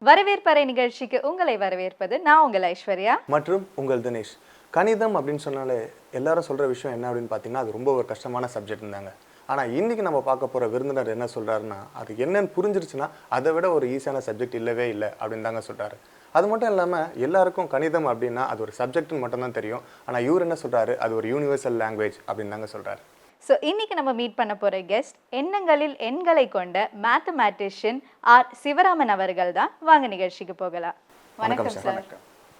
வரவேற்பறை நிகழ்ச்சிக்கு உங்களை வரவேற்பது நான் உங்கள் ஐஸ்வர்யா மற்றும் உங்கள் தினேஷ். கணிதம் அப்படின்னு சொன்னாலே எல்லாரும் சொல்கிற விஷயம் என்ன அப்படின்னு பார்த்தீங்கன்னா அது ரொம்ப ஒரு கஷ்டமான சப்ஜெக்ட் இருந்தாங்க. ஆனால் இன்றைக்கி நம்ம பார்க்க போகிற விருந்தினர் என்ன சொல்கிறாருன்னா அது என்னன்னு புரிஞ்சிருச்சுன்னா அதை விட ஒரு ஈஸியான சப்ஜெக்ட் இல்லவே இல்லை அப்படின்னு தாங்க சொல்கிறாரு. அது மட்டும் இல்லாமல் எல்லாருக்கும் கணிதம் அப்படின்னா அது ஒரு சப்ஜெக்ட்னு மட்டும்தான் தெரியும். ஆனால் இவர் என்ன சொல்கிறாரு, அது ஒரு யூனிவர்சல் லாங்குவேஜ் அப்படின்னு தாங்க சொல்கிறாரு. ஸோ இன்னைக்கு நம்ம மீட் பண்ண போகிற கெஸ்ட் எண்ணங்களில் எண்களை கொண்ட மேத்தமேட்டிஷியன் ஆர் சிவராமன் அவர்கள் தான். வாங்க நிகழ்ச்சிக்கு போகலாம். வணக்கம் சார்.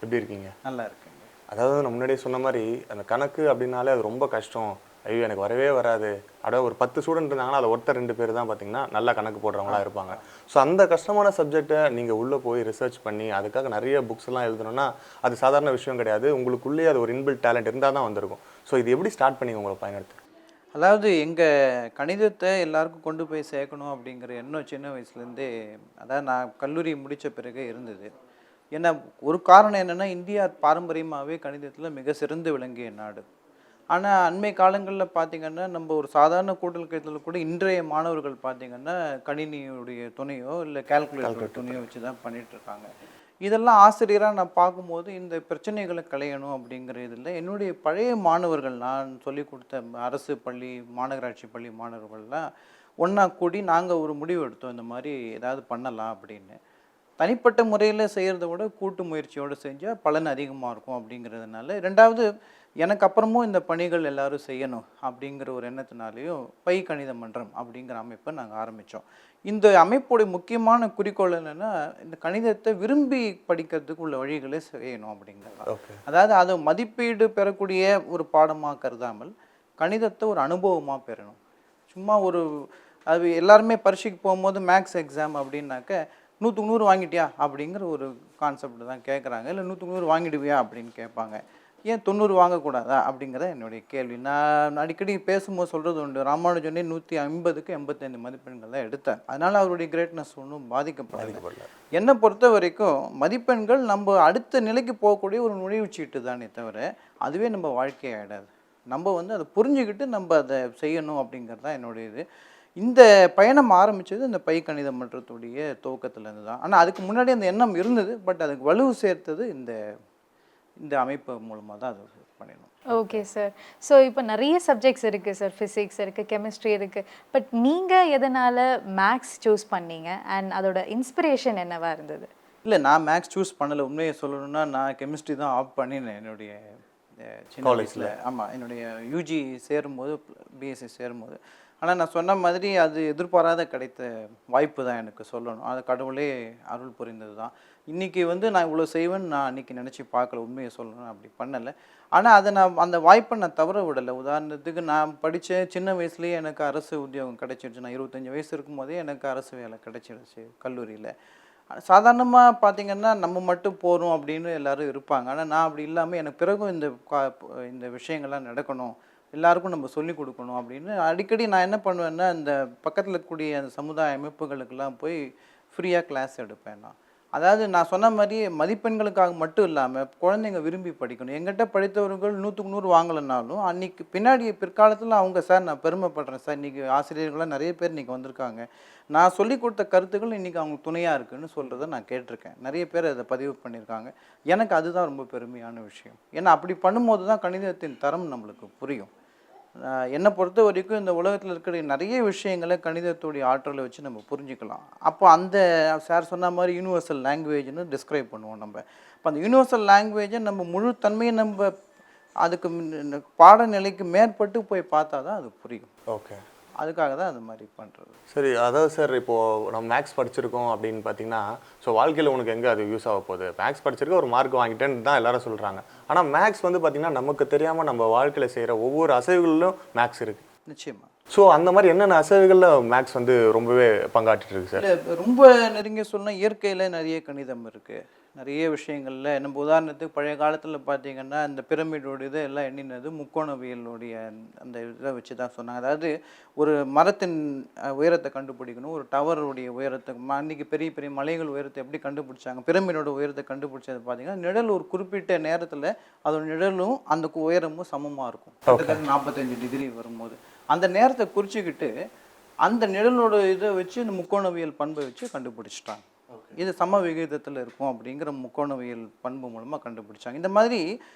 எப்படி இருக்கீங்க? நல்லா இருக்கேங்க. அதாவது நான் முன்னாடியே சொன்ன மாதிரி அந்த கணக்கு அப்படின்னாலே அது ரொம்ப கஷ்டம். ஐயோ எனக்கு வரவே வராது. அதாவது ஒரு 10 ஸ்டூடெண்ட் இருந்தாங்கன்னா அதை ஒருத்தர் 2 பேர் தான் பார்த்தீங்கன்னா நல்லா கணக்கு போடுறவங்களா இருப்பாங்க. ஸோ அந்த கஷ்டமான சப்ஜெக்டை நீங்கள் உள்ளே போய் ரிசர்ச் பண்ணி அதுக்காக நிறைய புக்ஸ் எல்லாம் எழுதணும்னா அது சாதாரண விஷயம் கிடையாது. உங்களுக்குள்ளேயே அது ஒரு இன்பில்ட் டேலண்ட் இருந்தால் தான் வந்திருக்கும். ஸோ இது எப்படி ஸ்டார்ட் பண்ணி உங்களை பயன்படுத்து? அதாவது எங்கள் கணிதத்தை எல்லாருக்கும் கொண்டு போய் சேர்க்கணும் அப்படிங்கிற எண்ணம் சின்ன வயசுலேருந்தே, அதாவது நான் கல்லூரி முடித்த பிறகு இருந்தது. ஏன்னா ஒரு காரணம் என்னென்னா, இந்தியா பாரம்பரியமாகவே கணிதத்தில் மிக சிறந்து விளங்கிய நாடு. ஆனால் அண்மை காலங்களில் பார்த்திங்கன்னா நம்ம ஒரு சாதாரண கூட்டல் கழித்தல் கூட இன்றைய மாணவர்கள் பார்த்திங்கன்னா கணினியுடைய துணையோ இல்லை கால்குலேட்டர் துணையோ வச்சு தான் பண்ணிகிட்ருக்காங்க. இதெல்லாம் ஆசிரியராக நான் பார்க்கும்போது இந்த பிரச்சனைகளை களையணும் அப்படிங்கிற இதில் என்னுடைய பழைய மாணவர்கள், நான் சொல்லிக் கொடுத்த அரசு பள்ளி மாநகராட்சி பள்ளி மாணவர்கள்லாம் ஒன்றா கூடி நாங்கள் ஒரு முடிவு எடுத்தோம், இந்த மாதிரி ஏதாவது பண்ணலாம் அப்படின்னு. தனிப்பட்ட முறையில் செய்கிறத விட கூட்டு முயற்சியோடு செஞ்சால் பலன் அதிகமாக இருக்கும் அப்படிங்கிறதுனால, ரெண்டாவது எனக்கு அப்புறமும் இந்த பணிகள் எல்லோரும் செய்யணும் அப்படிங்கிற ஒரு எண்ணத்தினாலேயும் பை கணித மன்றம் அப்படிங்கிற அமைப்பை நாங்கள் ஆரம்பித்தோம். இந்த அமைப்புடைய முக்கியமான குறிக்கோள் என்னென்னா, இந்த கணிதத்தை விரும்பி படிக்கிறதுக்கு உள்ள வழிகளை செய்யணும் அப்படிங்கிறது. அதாவது அது மதிப்பீடு பெறக்கூடிய ஒரு பாடமாக கருதாமல் கணிதத்தை ஒரு அனுபவமாக பெறணும். சும்மா ஒரு அது எல்லாருமே பரீட்சைக்கு போகும்போது மேக்ஸ் எக்ஸாம் அப்படின்னாக்க 100க்கு 100 வாங்கிட்டியா அப்படிங்கிற ஒரு கான்செப்ட் தான் கேட்குறாங்க. இல்லை 100க்கு 100 வாங்கிடுவியா அப்படின்னு கேட்பாங்க. ஏன் 90 வாங்கக்கூடாதா அப்படிங்கிற என்னுடைய கேள்வி. நான் அடிக்கடி பேசும்போது சொல்கிறது உண்டு, ராமானுஜனே 150க்கு 85 மதிப்பெண்கள் தான் எடுத்தார். அதனால் அவருடைய கிரேட்னஸ் ஒன்றும் பாதிக்கப்படல. என்னை பொறுத்த வரைக்கும் மதிப்பெண்கள் நம்ம அடுத்த நிலைக்கு போகக்கூடிய ஒரு நுழைவுச்சீட்டு தானே தவிர அதுவே நம்ம வாழ்க்கையாகிடாது. நம்ம அதை புரிஞ்சுக்கிட்டு நம்ம அதை செய்யணும் அப்படிங்கிறது தான் என்னுடைய இது. இந்த பயணம் ஆரம்பித்தது இந்த பை கணித மன்றத்துடைய துவக்கத்துலேருந்து தான். ஆனால் அதுக்கு முன்னாடி அந்த எண்ணம் இருந்தது, பட் அதுக்கு வலுவு சேர்த்தது இந்த அமைப்பு மூலமாக தான் அது பண்ணிடணும். Okay sir. ஸோ இப்போ நிறைய சப்ஜெக்ட்ஸ் இருக்குது சார், ஃபிசிக்ஸ் இருக்குது, கெமிஸ்ட்ரி இருக்குது. பட் நீங்கள் எதனால் மேக்ஸ் சூஸ் பண்ணீங்க அண்ட் அதோட இன்ஸ்பிரேஷன் என்னவாக இருந்தது? இல்லை, நான் மேக்ஸ் சூஸ் பண்ணலை. உண்மையை சொல்லணும்னா நான் கெமிஸ்ட்ரி தான் ஆப் பண்ணினேன் என்னுடைய சின்ன காலேஜில். ஆமாம், என்னுடைய யூஜி சேரும்போது, பிஎஸ்சி சேரும்போது. ஆனால் நான் சொன்ன மாதிரி அது எதிர்பாராத கிடைத்த வாய்ப்பு தான் எனக்கு சொல்லணும். அது கடவுளே அருள் புரிந்தது தான். இன்றைக்கி நான் இவ்வளோ செய்வேன்னு நான் அன்றைக்கி நினச்சி பார்க்கல, உண்மையை சொல்லணும், அப்படி பண்ணலை. ஆனால் அதை அந்த வாய்ப்பை நான் தவற விடலை. உதாரணத்துக்கு நான் படித்த சின்ன வயசுலேயே எனக்கு அரசு உத்தியோகம் கிடைச்சிடுச்சு. நான் 25 வயசு இருக்கும்போதே எனக்கு அரசு வேலை கிடைச்சிடுச்சு கல்லூரியில். சாதாரணமாக பார்த்திங்கன்னா நம்ம மட்டும் போகிறோம் அப்படின்னு எல்லோரும் இருப்பாங்க. ஆனால் நான் அப்படி இல்லாமல் எனக்கு பிறகும் இந்த விஷயங்கள்லாம் நடக்கணும், எல்லாருக்கும் நம்ம சொல்லிக் கொடுக்கணும் அப்படின்னு அடிக்கடி நான் என்ன பண்ணுவேன்னா, இந்த பக்கத்தில் இருக்கக்கூடிய அந்த சமுதாய அமைப்புகளுக்கெல்லாம் போய் ஃப்ரீயாக கிளாஸ் எடுப்பேன். அதாவது நான் சொன்ன மாதிரி மதிப்பெண்களுக்காக மட்டும் இல்லாமல் குழந்தைங்க விரும்பி படிக்கணும். எங்கிட்ட படித்தவர்கள் 100க்கு 100 வாங்கலைனாலும் அன்றைக்கி பின்னாடி பிற்காலத்தில் அவங்க, சார் நான் பெருமைப்படுறேன் சார், இன்றைக்கி ஆசிரியர்களாக நிறைய பேர் இன்றைக்கி வந்திருக்காங்க, நான் சொல்லிக் கொடுத்த கருத்துக்கள் இன்றைக்கி அவங்க துணையாக இருக்குதுன்னு சொல்கிறத நான் கேட்டிருக்கேன். நிறைய பேர் அதை பதிவு பண்ணியிருக்காங்க. எனக்கு அதுதான் ரொம்ப பெருமையான விஷயம். ஏன்னா அப்படி பண்ணும்போது தான் கணிதத்தின் தரம் நம்மளுக்கு புரியும். என்னை பொறுத்த வரைக்கும் இந்த உலகத்தில் இருக்கிற நிறைய விஷயங்களை கணிதத்துடைய ஆற்றலை வச்சு நம்ம புரிஞ்சுக்கலாம். அப்போ அந்த சார் சொன்ன மாதிரி யூனிவர்சல் லாங்குவேஜ்னு டிஸ்கிரைப் பண்ணுவோம் நம்ம. இப்போ அந்த யூனிவர்சல் லாங்குவேஜை நம்ம முழு தன்மையை நம்ம அதுக்கு பாடநிலைக்கு மேற்பட்டு போய் பார்த்தா தான் அது புரியும். ஓகே, அதுக்காக தான் அது மாதிரி பண்ணுறது. சரி, அதாவது சார் இப்போது நம்ம மேக்ஸ் படிச்சிருக்கோம் அப்படின்னு பார்த்தீங்கன்னா, ஸோ வாழ்க்கையில் உனக்கு எங்கே அது யூஸ் ஆக போகுது? மேக்ஸ் படிச்சிருக்க ஒரு மார்க் வாங்கிட்டேன்னு தான் எல்லாரும் சொல்கிறாங்க. ஆனால் மேக்ஸ் பார்த்திங்கன்னா நமக்கு தெரியாமல் நம்ம வாழ்க்கையில் செய்கிற ஒவ்வொரு அசைவுகளிலும் மேக்ஸ் இருக்குது. நிச்சயமாக. ஸோ அந்த மாதிரி என்னென்ன அசைவுகளில் மேக்ஸ் ரொம்பவே பங்காற்றிட்டு இருக்கு சார்? இல்லை, ரொம்ப நெருங்கிய சொன்னால் இயற்கையில் நிறைய கணிதம் இருக்குது. நிறைய விஷயங்களில் நம்ம உதாரணத்துக்கு பழைய காலத்தில் பார்த்திங்கன்னா இந்த பிரமிடோட இதை எல்லாம் எண்ணினது முக்கோணவியலுடைய அந்த இதை வச்சு தான் சொன்னாங்க. அதாவது ஒரு மரத்தின் உயரத்தை கண்டுபிடிக்கணும், ஒரு டவருடைய உயரத்தை, அன்றைக்கி பெரிய பெரிய மலைகள் உயரத்தை எப்படி கண்டுபிடிச்சாங்க, பிரமிடோட உயரத்தை கண்டுபிடிச்சது பார்த்திங்கன்னா நிழல் ஒரு குறிப்பிட்ட நேரத்தில் அதோட நிழலும் அந்த உயரமும் சமமாக இருக்கும். கிட்டத்தட்ட 45 டிகிரி வரும்போது அந்த நேரத்தை குறிச்சிக்கிட்டு அந்த நிழலோட இதை வச்சு இந்த முக்கோணவியல் பண்பை வச்சு கண்டுபிடிச்சிட்டாங்க. இது சம விகிதத்தில் இருக்கும் அப்படிங்கிற முக்கோணவியல் பண்பு மூலமாக கண்டுபிடிச்சாங்க. இந்த மாதிரி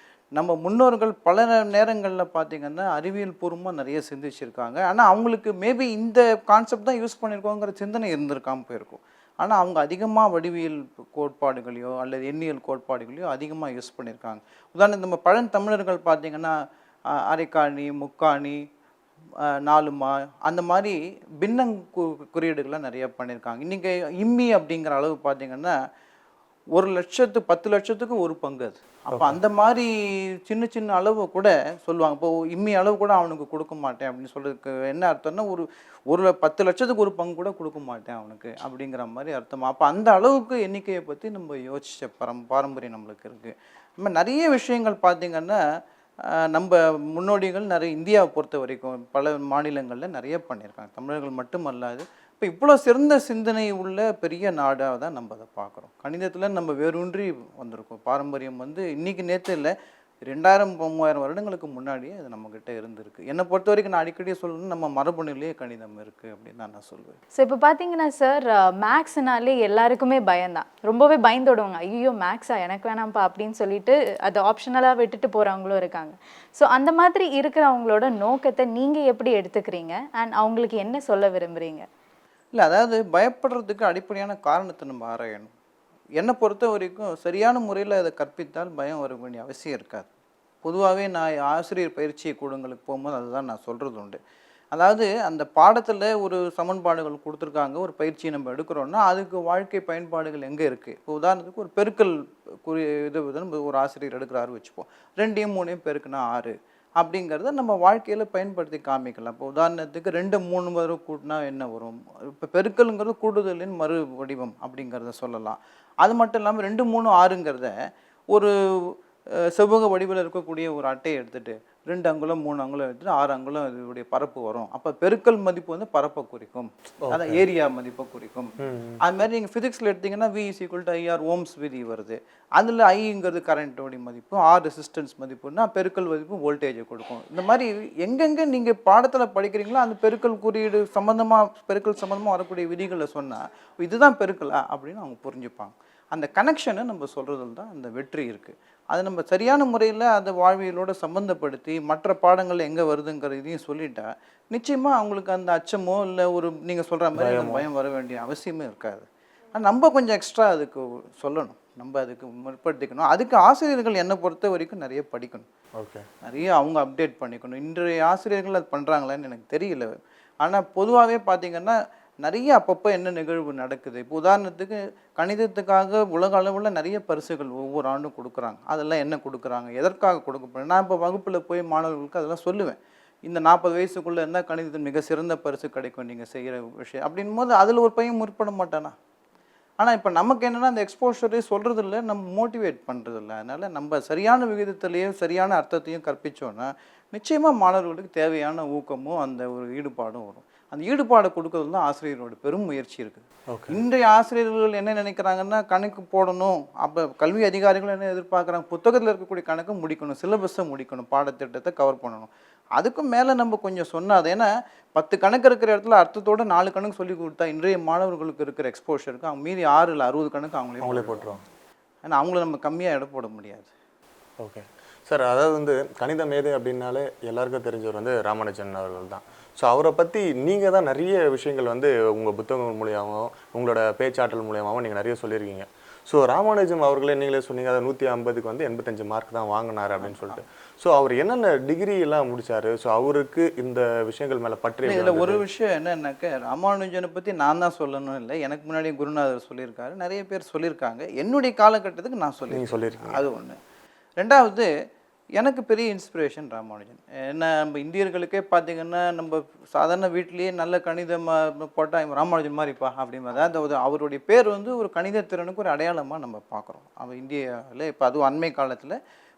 நம்ம முன்னோர்கள் பல நேரங்களில் பார்த்திங்கன்னா அறிவியல் பூர்வமாக நிறைய சிந்திச்சிருக்காங்க. ஆனால் அவங்களுக்கு மேபி இந்த கான்செப்ட் தான் யூஸ் பண்ணியிருக்கோங்கிற சிந்தனை இருந்திருக்காமல் போயிருக்கும். ஆனால் அவங்க அதிகமாக வடிவியல் கோட்பாடுகளையோ அல்லது எண்ணியல் கோட்பாடுகளையோ அதிகமாக யூஸ் பண்ணியிருக்காங்க. உதாரணத்துக்கு நம்ம பழந்தமிழர்கள் பார்த்திங்கன்னா அரைக்காணி, முக்காணி, நாலுமா அந்த மாதிரி பின்னங் குறியீடுகள்லாம் நிறைய பண்ணியிருக்காங்க. இன்றைக்கி இம்மி அப்படிங்கிற அளவு பார்த்திங்கன்னா 10,00,000 ஒரு பங்கு அது. அப்போ அந்த மாதிரி சின்ன சின்ன அளவு கூட சொல்லுவாங்க. இப்போ இம்மி அளவு கூட அவனுக்கு கொடுக்க மாட்டேன் அப்படின்னு சொல்கிறதுக்கு என்ன அர்த்தம்னா, ஒரு 10,00,000 ஒரு பங்கு கூட கொடுக்க மாட்டேன் அவனுக்கு அப்படிங்கிற மாதிரி அர்த்தமா. அப்போ அந்த அளவுக்கு எண்ணிக்கையை பற்றி நம்ம யோசித்த பாரம்பரியம் நம்மளுக்கு இருக்குது. நம்ம நிறைய விஷயங்கள் பார்த்திங்கன்னா நம்ம முன்னோடிகள் நிறைய இந்தியாவை பொறுத்த வரைக்கும் பல மாநிலங்களில் நிறைய பண்ணியிருக்காங்க. தமிழர்கள் மட்டும் அல்லாது இப்போ இவ்வளோ சிறந்த சிந்தனை உள்ள பெரிய நாடாக தான் நம்ம அதை பார்க்குறோம். கணிதத்தில் நம்ம வேரூன்றி வந்திருக்கோம். பாரம்பரியம் இன்றைக்கி நேற்று இல்லை, 2000-3000 வருடங்களுக்கு முன்னாடியே அது நம்மக்கிட்ட இருந்திருக்கு. என்னை பொறுத்த வரைக்கும் நான் அடிக்கடி சொல்லணும், நம்ம மரபணுலேயே கணிதம் இருக்குது அப்படின்னு தான் நான் சொல்லுவேன். ஸோ இப்போ பார்த்தீங்கன்னா சார், மேக்ஸ்னாலே எல்லாருக்குமே பயம்தான், ரொம்பவே பயந்தோடுவாங்க. ஐயோ மேக்ஸா எனக்கு வேணாம்ப்பா அப்படின்னு சொல்லிட்டு அதை ஆப்ஷனலாக விட்டுட்டு போகிறவங்களும் இருக்காங்க. ஸோ அந்த மாதிரி இருக்கிறவங்களோட நோக்கத்தை நீங்கள் எப்படி எடுத்துக்கிறீங்க அண்ட் அவங்களுக்கு என்ன சொல்ல விரும்புகிறீங்க? இல்லை, அதாவது பயப்படுறதுக்கு அடிப்படையான காரணத்தை நம்ம ஆராயணும். என்னை பொறுத்த வரைக்கும் சரியான முறையில் அதை கற்பித்தால் பயம் வர வேண்டிய அவசியம் இருக்காது. பொதுவாகவே நான் ஆசிரியர் பயிற்சி கூடங்களுக்கு போகும்போது அதுதான் நான் சொல்கிறது உண்டு. அதாவது அந்த பாடத்தில் ஒரு சமன்பாடுகள் கொடுத்துருக்காங்க, ஒரு பயிற்சியை நம்ம எடுக்கிறோன்னா அதுக்கு வாழ்க்கை பயன்பாடுகள் எங்கே இருக்குது. இப்போ உதாரணத்துக்கு ஒரு பெருக்கல் ஒரு ஆசிரியர் எடுக்கிறாரு வச்சுப்போம். 2யும் 3யும் பெருக்குனா 6 அப்படிங்கிறத நம்ம வாழ்க்கையில் பயன்படுத்தி காமிக்கலாம். இப்போ உதாரணத்துக்கு 2 3 வரை கூட்டினா என்ன வரும். இப்போ பெருக்கலுங்கிறது கூடுதலின் மறு வடிவம் அப்படிங்கிறத சொல்லலாம். அது மட்டும் இல்லாமல் 2 3 6ங்கிறத ஒரு செவ்வக வடிவில் இருக்கக்கூடிய ஒரு அட்டையை எடுத்துகிட்டு 2 அங்குலம் 3 அங்குலம் எடுத்துகிட்டு 6 அங்குலம் இதோடைய பரப்பு வரும். அப்போ பெருக்கல் மதிப்பு பரப்பை குறிக்கும், அதான் ஏரியா மதிப்பை குறிக்கும். அது மாதிரி நீங்கள் ஃபிசிக்ஸில் எடுத்திங்கன்னா V = IR ஓம்ஸ் விதி வருது. அதில் ஐங்கிறது கரண்ட்டோடைய மதிப்பு, R ரெசிஸ்டன்ஸ் மதிப்புன்னா பெருக்கல் மதிப்பு வோல்டேஜை கொடுக்கும். இந்த மாதிரி எங்கெங்கே நீங்கள் பாடத்தில் படிக்கிறீங்களோ அந்த பெருக்கல் குறியீடு பெருக்கல் சம்மந்தமாக வரக்கூடிய விதிகளை சொன்னால் இதுதான் பெருக்கலா அப்படின்னு அவங்க புரிஞ்சுப்பாங்க. அந்த கனெக்ஷனை நம்ம சொல்கிறதுல தான் அந்த வெற்றி இருக்குது. அதை நம்ம சரியான முறையில் அதை வாழ்வியலோடு சம்மந்தப்படுத்தி மற்ற பாடங்கள் எங்கே வருதுங்கிற இதையும் சொல்லிட்டா நிச்சயமாக அவங்களுக்கு அந்த அச்சமோ இல்லை ஒரு நீங்கள் சொல்கிற மாதிரி அந்த பயம் வர வேண்டிய அவசியமே இருக்காது. ஆனால் நம்ம கொஞ்சம் எக்ஸ்ட்ரா அதுக்கு சொல்லணும், நம்ம அதுக்கு முற்படுத்திக்கணும். அதுக்கு ஆசிரியர்கள் என்னை பொறுத்த வரைக்கும் நிறைய படிக்கணும். நிறைய அவங்க அப்டேட் பண்ணிக்கணும். இன்றைய ஆசிரியர்கள் அது பண்ணுறாங்களான்னு எனக்கு தெரியல. ஆனால் பொதுவாகவே பார்த்திங்கன்னா நிறைய அப்பப்போ என்ன நிகழ்வு நடக்குது. இப்போ உதாரணத்துக்கு கணிதத்துக்காக உலக அளவில் நிறைய பரிசுகள் ஒவ்வொரு ஆண்டும் கொடுக்குறாங்க. அதெல்லாம் என்ன கொடுக்குறாங்க, எதற்காக கொடுக்கப்படுது. நான் இப்போ வகுப்பில் போய் மாணவர்களுக்கு அதெல்லாம் சொல்லுவேன். இந்த 40 வயசுக்குள்ளே இருந்தால் கணிதத்தில் மிக சிறந்த பரிசு கிடைக்கும் நீங்கள் செய்கிற விஷயம் அப்படின் போது அதில் ஒரு பையன் முற்பட மாட்டானா. ஆனால் இப்போ நமக்கு என்னென்னா அந்த எக்ஸ்போஷரே சொல்கிறதில்ல, நம்ம மோட்டிவேட் பண்ணுறதில்ல. அதனால் நம்ம சரியான விகிதத்திலேயும் சரியான அர்த்தத்தையும் கற்பித்தோன்னா நிச்சயமாக மாணவர்களுக்கு தேவையான ஊக்கமும் அந்த ஒரு ஈடுபாடும் வரும். அந்த ஈடுபாடு கொடுக்கறது தான் ஆசிரியரோட பெரும் முயற்சி இருக்குது. இன்றைய ஆசிரியர்கள் என்ன நினைக்கிறாங்கன்னா கணக்கு போடணும். அப்போ கல்வி அதிகாரிகள் என்ன எதிர்பார்க்குறாங்க, புத்தகத்தில் இருக்கக்கூடிய கணக்கு முடிக்கணும், சிலபஸை முடிக்கணும், பாடத்திட்டத்தை கவர் பண்ணணும். அதுக்கும் மேலே நம்ம கொஞ்சம் சொன்னாது. ஏன்னா 10 கணக்கு இருக்கிற இடத்துல அர்த்தத்தோட 4 கணக்கு சொல்லி கொடுத்தா இன்றைய மாணவர்களுக்கு இருக்கிற எக்ஸ்போஷருக்கு அவங்க மீறி 6 இல்லை 60 கணக்கு அவங்களே போட்டுருவாங்க. ஏன்னா அவங்கள நம்ம கம்மியாக இடம் போட முடியாது. ஓகே சார், அதாவது கணித மேதை அப்படின்னாலே எல்லாருக்கும் தெரிஞ்சவர் ராமானுஜன் அவர்கள் தான். ஸோ அவரை பற்றி நீங்கள் தான் நிறைய விஷயங்கள் உங்கள் புத்தகங்கள் மூலியமாகவும் உங்களோட பேச்சாற்றல் மூலியமாகவும் நீங்கள் நிறைய சொல்லியிருக்கீங்க. ஸோ ராமானுஜம் அவர்களே நீங்களே சொன்னீங்க, அதை 150க்கு 85 மார்க் தான் வாங்கினார் அப்படின்னு சொல்லிட்டு. ஸோ அவர் என்னென்ன டிகிரி எல்லாம் முடிச்சாரு? ஸோ அவருக்கு இந்த விஷயங்கள் மேலே பற்றி இதில் ஒரு விஷயம் என்னன்னாக்க, ராமானுஜனை பற்றி நான் தான் சொல்லணும் இல்லை, எனக்கு முன்னாடி குருநாதர் சொல்லியிருக்காரு, நிறைய பேர் சொல்லியிருக்காங்க. என்னுடைய காலகட்டத்துக்கு நான் சொல்லியிருக்கேன். அது ஒன்று. ரெண்டாவது, எனக்கு பெரிய இன்ஸ்பிரேஷன் ராமானுஜன். ஏன்னா நம்ம இந்தியர்களுக்கே பார்த்திங்கன்னா நம்ம சாதாரண வீட்லேயே நல்ல கணிதம் போட்டால் ராமானுஜன் மாதிரிப்பா அப்படிங்கிற அதாவது அவருடைய பேர் ஒரு கணித திறனுக்கு ஒரு அடையாளமாக நம்ம பார்க்குறோம். அவன் இந்தியாவில் இப்போ அதுவும் அண்மை காலத்தில்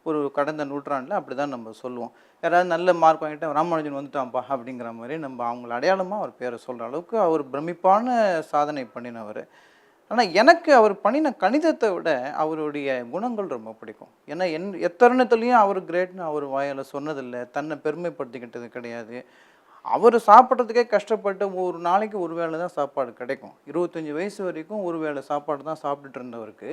ஒரு கடந்த நூற்றாண்டில் அப்படி தான் நம்ம சொல்லுவோம். யாராவது நல்ல மார்க் வாங்கிட்டு ராமானுஜன் வந்துட்டான்ப்பா அப்படிங்கிற மாதிரி நம்ம அவங்கள அடையாளமாக அவர் பேரை சொல்கிற அளவுக்கு அவர் பிரமிப்பான சாதனை பண்ணினவர். ஆனால் எனக்கு அவர் பண்ணின கணிதத்தை விட அவருடைய குணங்கள் ரொம்ப பிடிக்கும். ஏன்னா எத்தருணத்துலேயும் அவர் கிரேட்னு அவர் வாயால் சொன்னதில்லை, தன்னை பெருமைப்படுத்திக்கிட்டது கிடையாது. அவர் சாப்பிட்றதுக்கே கஷ்டப்பட்டு ஒரு நாளைக்கு ஒரு வேளை தான் சாப்பாடு கிடைக்கும். 25 வயசு வரைக்கும் ஒரு வேளை சாப்பாடு தான் சாப்பிட்டுட்டு இருந்தவருக்கு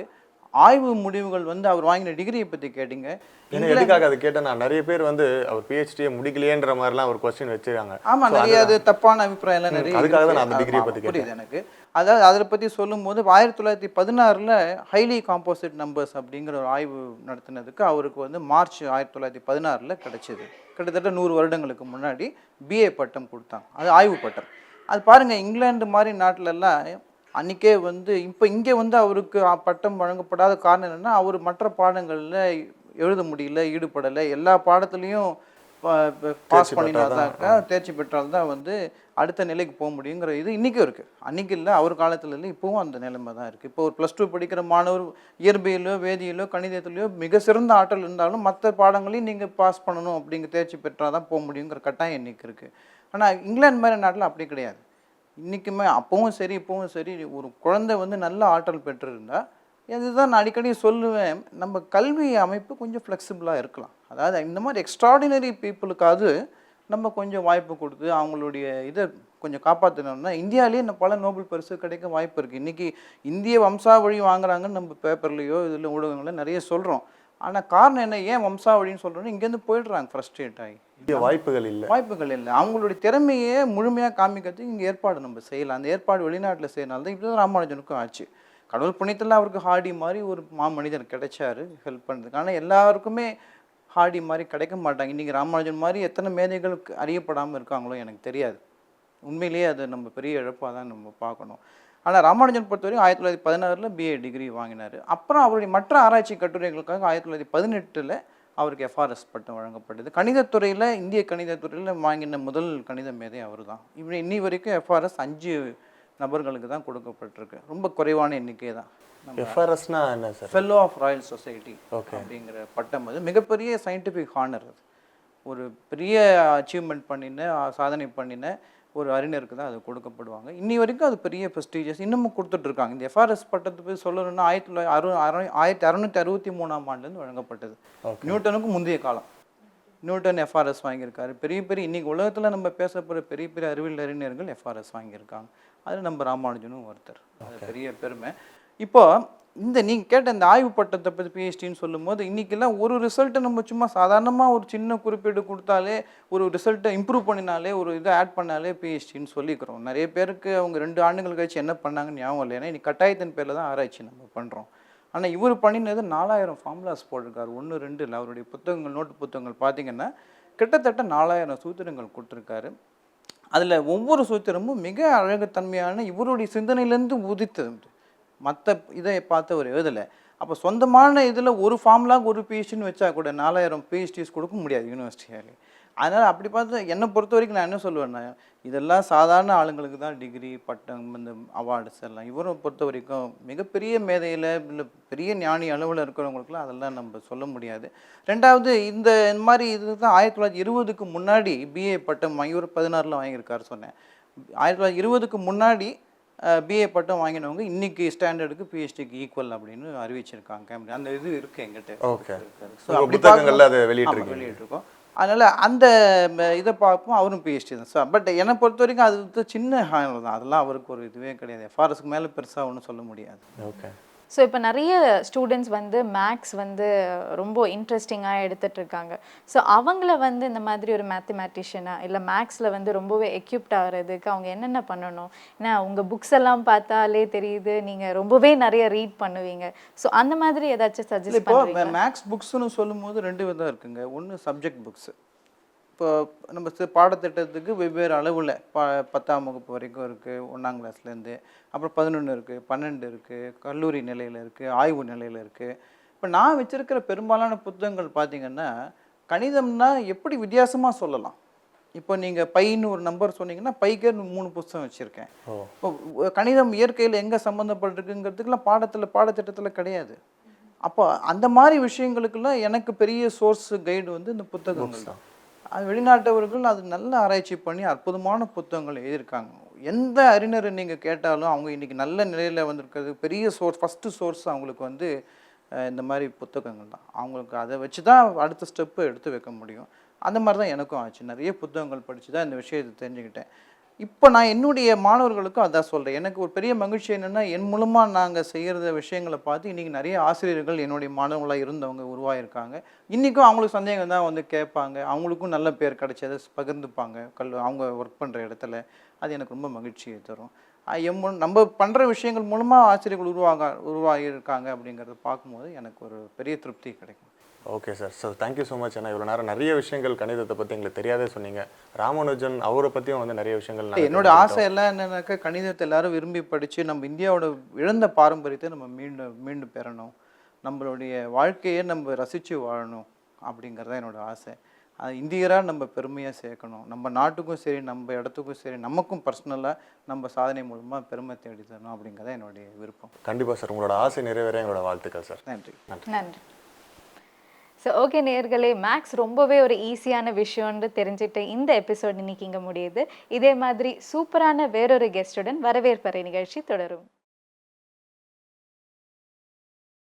ஆய்வு முடிவுகள் வந்து அவர் வாங்கின டிகிரியை பற்றி கேட்டிங்க. ஏன்னா எதுக்காக அதை கேட்டேன்னா நிறைய பேர் வந்து அவர் பிஹெச்டியை முடிக்கலையேன்ற மாதிரிலாம் ஒரு கொஸ்டின் வச்சிருக்காங்க. ஆமாம், நிறைய அது தப்பான அபிப்பிராயம் எல்லாம் நிறைய அதுக்காக தான் இருக்கு. நான் அந்த டிகிரியை ஆமா, பற்றி புரியுது எனக்கு. அதாவது அதில் பற்றி சொல்லும்போது 1916 ஹைலி காம்போசிட் நம்பர்ஸ் அப்படிங்கிற ஒரு ஆய்வு நடத்தினதுக்கு அவருக்கு வந்து மார்ச் 1916 கிடைச்சிது. கிட்டத்தட்ட 100 வருடங்களுக்கு முன்னாடி பிஏ பட்டம் கொடுத்தாங்க. அது ஆய்வு பட்டம். அது பாருங்கள், இங்கிலாந்து மாதிரி நாட்டிலெல்லாம் அன்றைக்கே வந்து இப்போ இங்கே வந்து அவருக்கு பட்டம் வழங்கப்படாத காரணம் என்னென்னா, அவர் மற்ற பாடங்களில் எழுத முடியல, ஈடுபடலை. எல்லா பாடத்துலேயும் பாஸ் பண்ணினால்தாக்கா, தேர்ச்சி பெற்றால்தான் வந்து அடுத்த நிலைக்கு போக முடியுங்கிற இது இன்றைக்கும் இருக்குது. அன்றைக்கி இல்லை, அவர் காலத்தில் இல்லை, இப்போவும் அந்த நிலைமை தான் இருக்குது. இப்போ ஒரு +2 படிக்கிற மாணவர் இயற்பியலோ வேதியியலோ கணிதத்திலையோ மிக சிறந்த ஆற்றல் இருந்தாலும் மற்ற பாடங்களையும் நீங்கள் பாஸ் பண்ணணும், அப்படிங்கிற தேர்ச்சி பெற்றால் தான் போக முடியுங்கிற கட்டாயம் இன்றைக்கி இருக்குது. ஆனால் இங்கிலாந்து மாதிரி நாட்டில் அப்படி கிடையாது. இன்றைக்குமே அப்பவும் சரி இப்போவும் சரி, ஒரு குழந்தை வந்து நல்ல ஆற்றல் பெற்றிருந்தா, இதுதான் நான் அடிக்கடி சொல்லுவேன், நம்ம கல்வி அமைப்பு கொஞ்சம் ஃப்ளெக்சிபிளாக இருக்கலாம். அதாவது இந்த மாதிரி எக்ஸ்ட்ராடினரி பீப்புளுக்காவது நம்ம கொஞ்சம் வாய்ப்பு கொடுத்து அவங்களுடைய இதை கொஞ்சம் காப்பாற்றணும்னா இந்தியாவிலேயே பல நோபல் பரிசு கிடைக்க வாய்ப்பு இருக்குது. இன்றைக்கி இந்திய வம்சாவழி வாங்குறாங்கன்னு நம்ம பேப்பர்லேயோ இதில் ஊடகங்களில் நிறைய சொல்கிறோம். ஆனால் காரணம் என்ன, ஏன் வம்சாவழின்னு சொல்கிறோன்னா இங்கேருந்து போயிடுறாங்க ஃப்ரஸ்ட்ரேட் ஆகி. வாய்ப்புகள் இல்லை. அவங்களுடைய திறமையே முழுமையாக காமிக்கிறதுக்கு இங்கே ஏற்பாடு நம்ம செய்யலாம். அந்த ஏற்பாடு வெளிநாட்டில் செய்யறனால தான் இப்படி தான் ராமானுஜனுக்கும் ஆச்சு. கடவுள் புண்ணியத்தில் அவருக்கு ஹார்டி மாதிரி ஒரு மாமனிதர் கிடைச்சாரு ஹெல்ப் பண்ணுறதுக்கு. ஆனால் எல்லாருக்குமே ஹார்டி மாதிரி கிடைக்க மாட்டாங்க. இன்றைக்கி ராமானுஜன் மாதிரி எத்தனை மேதைகளுக்கு அறியப்படாமல் இருக்காங்களோ எனக்கு தெரியாது. உண்மையிலேயே அது நம்ம பெரிய இழப்பாக தான் நம்ம பார்க்கணும். ஆனால் ராமானுஜன் பொறுத்தவரைக்கும் 1916 பிஏ டிகிரி வாங்கினார். அப்புறம் அவருடைய மற்ற ஆராய்ச்சி கட்டுரைகளுக்காக 1918 அவருக்கு எஃப்ஆர்எஸ் பட்டம் வழங்கப்பட்டது. கணிதத்துறையில், இந்திய கணிதத்துறையில் வாங்கின முதல் கணித மேதை அவர் தான். இப்படி இன்னி வரைக்கும் எஃப்ஆர்எஸ் 5 நபர்களுக்கு தான் கொடுக்கப்பட்டிருக்கு. ரொம்ப குறைவான எண்ணிக்கை தான். எஃப்ஆர்எஸ்னா என்ன sir? Fellow of royal society அப்படிங்கிற பட்டம். அது மிகப்பெரிய சயின்டிஃபிக் ஹானர். அது ஒரு பெரிய அச்சீவ்மெண்ட் பண்ணின, சாதனை பண்ணின ஒரு அறிஞருக்கு தான் அது கொடுக்கப்படுவாங்க. இன்னி வரைக்கும் அது பெரிய ப்ரெஸ்டீஜியஸ், இன்னமும் கொடுத்துட்ருக்காங்க. இந்த எஃப்ஆர்எஸ் பட்டத்தை போய் சொல்லணும்னா 1663ஆம் ஆண்டுலேருந்து வழங்கப்பட்டது. நியூட்டனுக்கு முந்தைய காலம். நியூட்டன் எஃப்ஆர்எஸ் வாங்கியிருக்காரு. பெரிய இன்றைக்கி உலகத்தில் நம்ம பேச போகிற பெரிய அறிவியல் அறிஞர்கள் எஃப்ஆர்எஸ் வாங்கியிருக்காங்க. அது நம்ம ராமானுஜனும் ஒருத்தர். அது பெரிய பெருமை. இப்போ இந்த நீங்கள் கேட்ட இந்த ஆய்வு பட்டத்தை பற்றி பிஹெச்டின்னு சொல்லும்போது இன்றைக்கெல்லாம் ஒரு ரிசல்ட்டை நம்ம சும்மா சாதாரணமாக ஒரு சின்ன குறிப்பீடு கொடுத்தாலே, ஒரு ரிசல்ட்டை இம்ப்ரூவ் பண்ணினாலே, ஒரு இதை ஆட் பண்ணாலே பிஹெச்டின்னு சொல்லிக்கிறோம். நிறைய பேருக்கு அவங்க 2 ஆண்டுகள் கழிச்சு என்ன பண்ணாங்கன்னு ஞாபகம் இல்லை. ஏன்னா இன்னைக்கு கட்டாயத்தின் பேரில் தான் ஆராய்ச்சி நம்ம பண்ணுறோம். ஆனால் இவர் பண்ணினது 4000 ஃபார்முலாஸ் போட்டிருக்காரு. 1, 2 இல்லை. அவருடைய புத்தகங்கள், நோட்டு புத்தகங்கள் பார்த்தீங்கன்னா கிட்டத்தட்ட 4000 சூத்திரங்கள் கொடுத்துருக்காரு. அதில் ஒவ்வொரு சூத்திரமும் மிக அழகுத்தன்மையான இவருடைய சிந்தனையிலேருந்து உதித்தது. மற்ற இதை பார்த்து அவர் எழுதலை. அப்போ சொந்தமான இதில் ஒரு ஃபார்முலாவுக்கு ஒரு பிஹெச்டின்னு வச்சா கூட 4000 பிஹெச்டிஸ் கொடுக்க முடியாது யூனிவர்சிட்டியாலே. அதனால் அப்படி பார்த்து என்னை பொறுத்த வரைக்கும் நான் என்ன சொல்லுவேன்னா, இதெல்லாம் சாதாரண ஆளுங்களுக்கு தான் டிகிரி, பட்டம், இந்த அவார்ட்ஸ் எல்லாம். இவரை பொறுத்த வரைக்கும் மிகப்பெரிய மேதையில் இல்லை பெரிய ஞானி அளவில் இருக்கிறவங்களுக்குலாம் அதெல்லாம் நம்ம சொல்ல முடியாது. ரெண்டாவது, இந்த மாதிரி இது தான் 1920க்கு முன்னாடி பிஏ பட்டம் இவர் 16 வாங்கியிருக்காரு சொன்னேன். 1920க்கு முன்னாடி பிஏ பட்டம் வாங்கினவங்க இன்னைக்கு ஸ்டாண்டர்டுக்கு பிஹெச்டிக்கு ஈக்குவல் அப்படின்னு அறிவிச்சிருக்காங்க. அந்த இது இருக்குது எங்கிட்ட. ஓகே. ஸோ புத்தகங்கள்ல அதை வெளியிட்டிருக்கோம். அதனால் அந்த இதை பார்ப்போம். அவரும் பிஹெச்டி தான் சார். பட் என்னை பொறுத்த வரைக்கும் அது சின்ன ஹானர் தான். அதெல்லாம் அவருக்கு ஒரு இதுவே கிடையாது. எஃப்ஆர்எஸ்க்கு மேலே பெருசாக ஒன்றும் சொல்ல முடியாது. ஓகே. ஸோ இப்போ நிறைய ஸ்டூடெண்ட்ஸ் வந்து மேக்ஸ் வந்து ரொம்ப இன்ட்ரெஸ்டிங்காக எடுத்துகிட்டு இருக்காங்க. ஸோ அவங்கள வந்து இந்த மாதிரி ஒரு மேத்தமேட்டிஷியனாக இல்லை மேக்ஸில் வந்து ரொம்பவே எக்யூப்ட் ஆகிறதுக்கு அவங்க என்னென்ன பண்ணணும்? ஏன்னா உங்கள் புக்ஸ் எல்லாம் பார்த்தாலே தெரியுது நீங்கள் ரொம்பவே நிறைய ரீட் பண்ணுவீங்க. ஸோ அந்த மாதிரி ஏதாச்சும் சஜஸ்ட் பண்ணுவீங்க? இப்போ மேக்ஸ் புக்ஸ்னு சொல்லும்போது 2 விதம் இருக்குங்க. ஒன்று சப்ஜெக்ட் புக்ஸு. இப்போ நம்ம பாடத்திட்டத்துக்கு வெவ்வேறு அளவில் 10ஆம் வகுப்பு வரைக்கும் இருக்குது, 1ஆம் கிளாஸ்லேருந்து. அப்புறம் 11 இருக்குது, 12 இருக்குது, கல்லூரி நிலையில் இருக்குது, ஆய்வு நிலையில் இருக்குது. இப்போ நான் வச்சுருக்கிற பெரும்பாலான புத்தகங்கள் பார்த்திங்கன்னா, கணிதம்னா எப்படி வித்தியாசமாக சொல்லலாம். இப்போ நீங்கள் பைன்னு ஒரு நம்பர் சொன்னீங்கன்னா பைக்கே 3 புத்தகம் வச்சுருக்கேன். இப்போ கணிதம் இயற்கையில் எங்கே சம்மந்தப்பட்டிருக்குங்கிறதுக்குலாம் பாடத்திட்டத்தில் கிடையாது. அப்போ அந்த மாதிரி விஷயங்களுக்கெல்லாம் எனக்கு பெரிய சோர்ஸ் கைடு வந்து இந்த புத்தகங்கள் தான். அது வெளிநாட்டவர்கள் அது நல்ல ஆராய்ச்சி பண்ணி அற்புதமான புத்தகங்கள் எழுதியிருக்காங்க. எந்த அறிஞரை நீங்கள் கேட்டாலும் அவங்க இன்றைக்கி நல்ல நிலையில் வந்திருக்கிறது பெரிய சோர்ஸ், ஃபஸ்ட்டு சோர்ஸ் அவங்களுக்கு வந்து இந்த மாதிரி புத்தகங்கள் தான். அவங்களுக்கு அதை வச்சு தான் அடுத்த ஸ்டெப்பு எடுத்து வைக்க முடியும். அந்த மாதிரி தான் எனக்கும் ஆச்சு. நிறைய புத்தகங்கள் படித்து தான் இந்த விஷயத்தை தெரிஞ்சுக்கிட்டேன். இப்போ நான் என்னுடைய மாணவர்களுக்கும் அதான் சொல்கிறேன். எனக்கு ஒரு பெரிய மகிழ்ச்சி என்னென்னா, என் மூலமாக நாங்கள் செய்கிற விஷயங்களை பார்த்து இன்றைக்கி நிறைய ஆசிரியர்கள் என்னுடைய மாணவர்களாக இருந்தவங்க உருவாகியிருக்காங்க. இன்றைக்கும் அவங்களுக்கு சந்தேகம் தான் வந்து கேட்பாங்க. அவங்களுக்கும் நல்ல பேர் கிடைச்சதை பகிர்ந்துப்பாங்க அவங்க ஒர்க் பண்ணுற இடத்துல. அது எனக்கு ரொம்ப மகிழ்ச்சியை தரும். நம்ம பண்ணுற விஷயங்கள் மூலமாக ஆசிரியர்கள் உருவாகியிருக்காங்க அப்படிங்கிறத பார்க்கும்போது எனக்கு ஒரு பெரிய திருப்தி கிடைக்கும். Okay sir. So thank you so much. ஏன்னா இவ்வளோ நேரம் நிறைய விஷயங்கள் கணிதத்தை பற்றி எங்களுக்கு தெரியாதே சொன்னீங்க. ராமானுஜன் அவரை பற்றியும் வந்து நிறைய விஷயங்கள் என்னோட ஆசை எல்லாம் என்னன்னாக்கா, கணிதத்தை எல்லாரும் விரும்பி படித்து நம்ம இந்தியாவோட இழந்த பாரம்பரியத்தை நம்ம மீண்டும் பெறணும், நம்மளுடைய வாழ்க்கையை நம்ம ரசித்து வாழணும் அப்படிங்கிறது என்னோட ஆசை. அது இந்தியராக நம்ம பெருமையாக சேர்க்கணும். நம்ம நாட்டுக்கும் சரி, நம்ம இடத்துக்கும் சரி, நமக்கும் பர்சனலாக நம்ம சாதனை மூலமாக பெருமை தேடி தரணும் அப்படிங்கிறத என்னுடைய விருப்பம். கண்டிப்பாக சார். உங்களோட ஆசை நிறைவேற எங்களோட வாழ்த்துக்கள் சார். நன்றி. நன்றி. ஸோ ஓகே நேயர்களே, மேக்ஸ் ரொம்பவே ஒரு ஈஸியான விஷயம்னு தெரிஞ்சுட்டு இந்த எபிசோட் இன்னைக்கு இங்கே முடியுது. இதே மாதிரி சூப்பரான வேறொரு கெஸ்டுடன் வரவேற்பறை நிகழ்ச்சி தொடரும்.